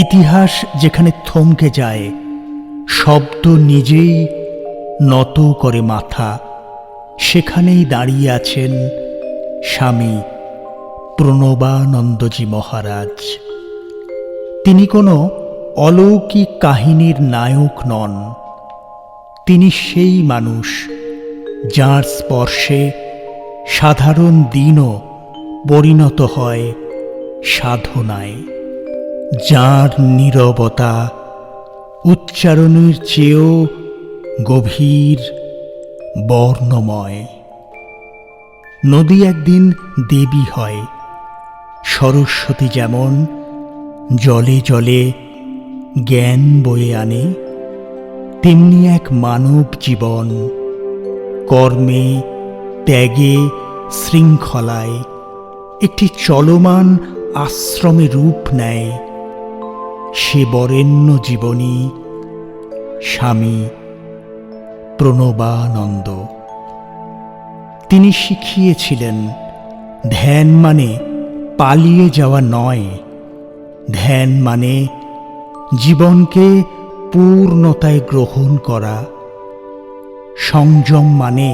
ইতিহাস যেখানে থমকে যায়, শব্দ নিজেই নত করে মাথা, সেখানেই দাঁড়িয়ে আছেন স্বামী প্রণবানন্দজি মহারাজ। তিনি কোনো অলৌকিক কাহিনীর নায়ক নন। তিনি সেই মানুষ যার স্পর্শে সাধারণ দিনও পরিণত হয় সাধনায়, যার নীরবতা উচ্চারণের চেয়েও গভীর বর্ণময়। নদী একদিন দেবী হয়, সরস্বতী যেমন জলে জলে জ্ঞান বয়ে আনে, তেমনি এক মানব জীবন কর্মে, ত্যাগে, শৃঙ্খলায় একটি চলমান আশ্রমে রূপ নেয়। সে বরেণ্য জীবনী স্বামী প্রণবানন্দ। তিনি শিখিয়েছিলেন, ধ্যান মানে পালিয়ে যাওয়া নয়, ধ্যান মানে জীবনকে পূর্ণতায় গ্রহণ করা। সংযম মানে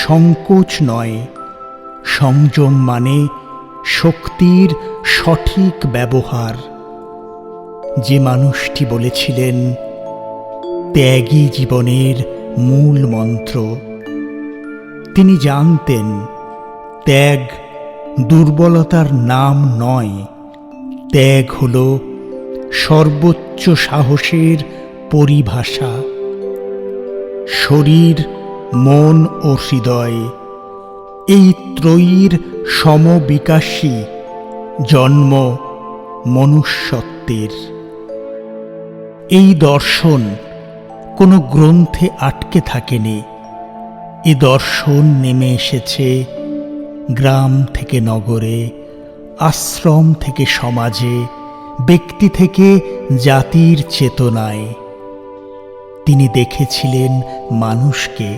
সংকোচ নয়, সংযম মানে শক্তির সঠিক ব্যবহার। যে মানুষটি বলেছিলেন, ত্যাগই জীবনের মূল মন্ত্র, তিনি জানতেন ত্যাগ দুর্বলতার নাম নয়, ত্যাগ হল সর্বোচ্চ সাহসের পরিভাষা। শরীর, মন ও হৃদয় এই ত্রয়ীর সমবিকাশী জন্ম মনুষ্যত্বের। এই দর্শন কোনো গ্রন্থে আটকে থাকেনি। এ দর্শন নেমে এসেছে গ্রাম থেকে নগরে, আশ্রম থেকে সমাজে, ব্যক্তি থেকে জাতির চেতনায়। তিনি দেখেছিলেন মানুষকে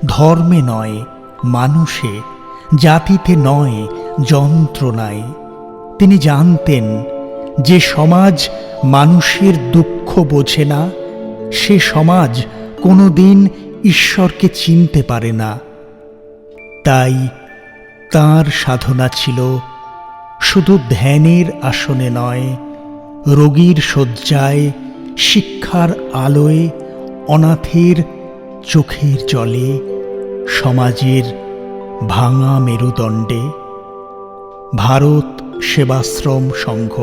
ধর্মে নয়, মানুষে, জাতিতে নয়, যন্ত্রণায়। তিনি জানতেন যে সমাজ মানুষের দুঃখ বোঝে না, সে সমাজ কোনোদিন ঈশ্বরকে চিনতে পারে না। তাই তাঁর সাধনা ছিল শুধু ধ্যানের আসনে নয়, রোগীর শয্যায়, শিক্ষার আলোয়, অনাথের চোখের জলে, সমাজের ভাঙা মেরুদণ্ডে। ভারত সেবাশ্রম সংঘ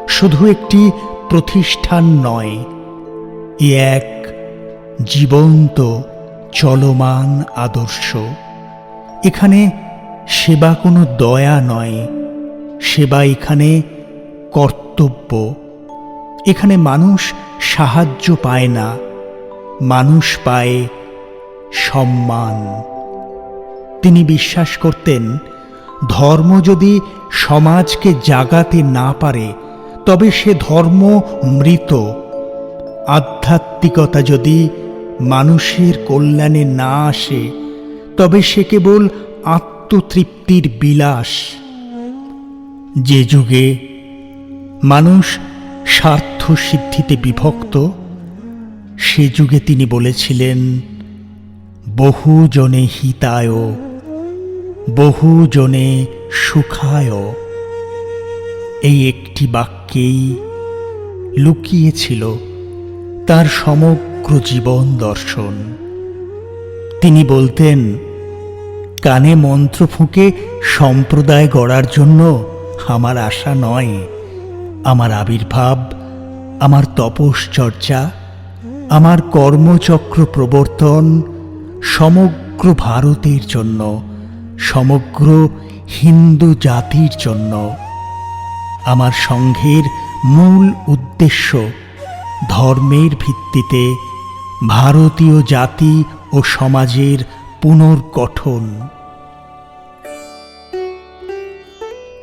শুধু একটি প্রতিষ্ঠান নয়, এ এক জীবন্ত চলমান আদর্শ। এখানে সেবা কোনো দয়া নয়, সেবা এখানে কর্তব্য। এখানে মানুষ সাহায্য পায় না, মানুষ পায় সম্মান। তিনি বিশ্বাস করতেন, ধর্ম যদি সমাজকে জাগাতে না পারে তবে সে ধর্ম মৃত। আধ্যাত্মিকতা যদি মানুষের কল্যাণে না আসে তবে সে কেবল আত্মতৃপ্তির বিলাস। যে যুগে মানুষ স্বার্থ সিদ্ধিতে বিভক্ত, সে যুগে তিনি বলেছিলেন, বহুজনে হিতায় বহুজনে সুখায়। এই একটি বাক্যেই লুকিয়েছিল তার সমগ্র জীবন দর্শন। তিনি বলতেন, কানে মন্ত্র ফুঁকে সম্প্রদায় গড়ার জন্য আমার আশা নয়। আমার আবির্ভাব, আমার তপশ্চর্যা, আমার কর্মচক্র প্রবর্তন সমগ্র ভারতের জন্য, সমগ্র হিন্দু জাতির জন্য। আমার সংঘের মূল উদ্দেশ্য ধর্মের ভিত্তিতে ভারতীয় জাতি ও সমাজের পুনর্গঠন।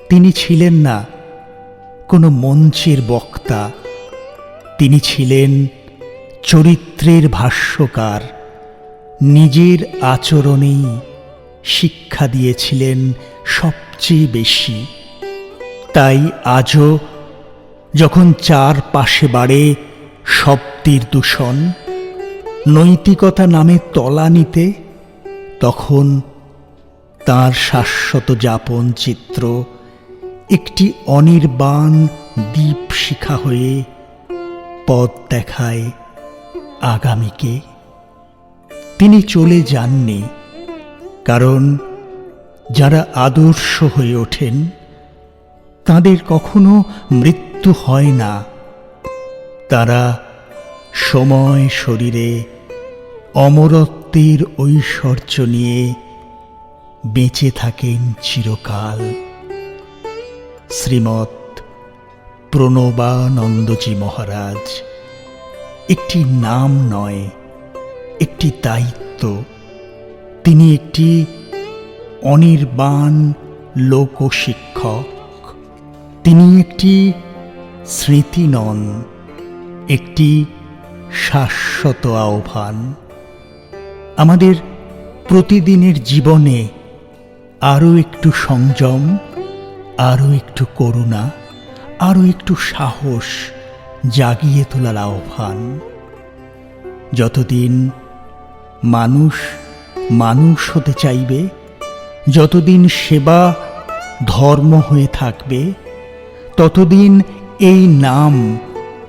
তিনি ছিলেন না কোনো মঞ্চের বক্তা, তিনি ছিলেন চরিত্রের ভাষ্যকার। নিজের আচরণেই শিক্ষা দিয়েছিলেন সবচেয়ে বেশি। তাই আজও যখন চারপাশে বাড়ে শব্দের দূষণ, নৈতিকতা নামে তলানিতে, তখন তাঁর শাশ্বত যাপন চিত্র একটি অনির্বাণ দীপশিখা হয়ে পথ দেখায় আগামীকে। তিনি চলে যাননি, কারণ যারা আদর্শ হয়ে ওঠেন তাদের কখনো মৃত্যু হয় না। তারা সময় শরীরে অমরত্বের ঐশ্বর্য নিয়ে বেঁচে থাকেন চিরকাল। শ্রীমৎ প্রণবানন্দজি মহারাজ একটি নাম নয়, একটি দায়িত্ব। তিনি একটি অনির্বাণ লোকশিক্ষক। তিনি একটি স্মৃতি নন, একটি শাশ্বত আহ্বান। আমাদের প্রতিদিনের জীবনে আরও একটু সংযম, আরও একটু করুণা, আরও একটু সাহস জাগিয়ে তোলার আহ্বান। যতদিন মানুষ মানুষ হতে চাইবে, যতদিন সেবা ধর্ম হয়ে থাকবে, ততদিন এই নাম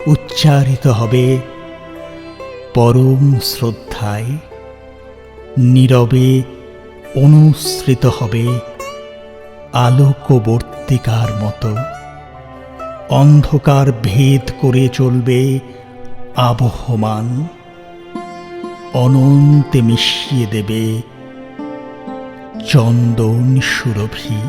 উচ্চারিত হবে পরম শ্রদ্ধায়, নীরবে অনুসৃত হবে আলোকবর্তিকার মতো। অন্ধকার ভেদ করে চলবে আবহমান, অনন্তে মিশিয়ে দেবে চন্দন সুরভি।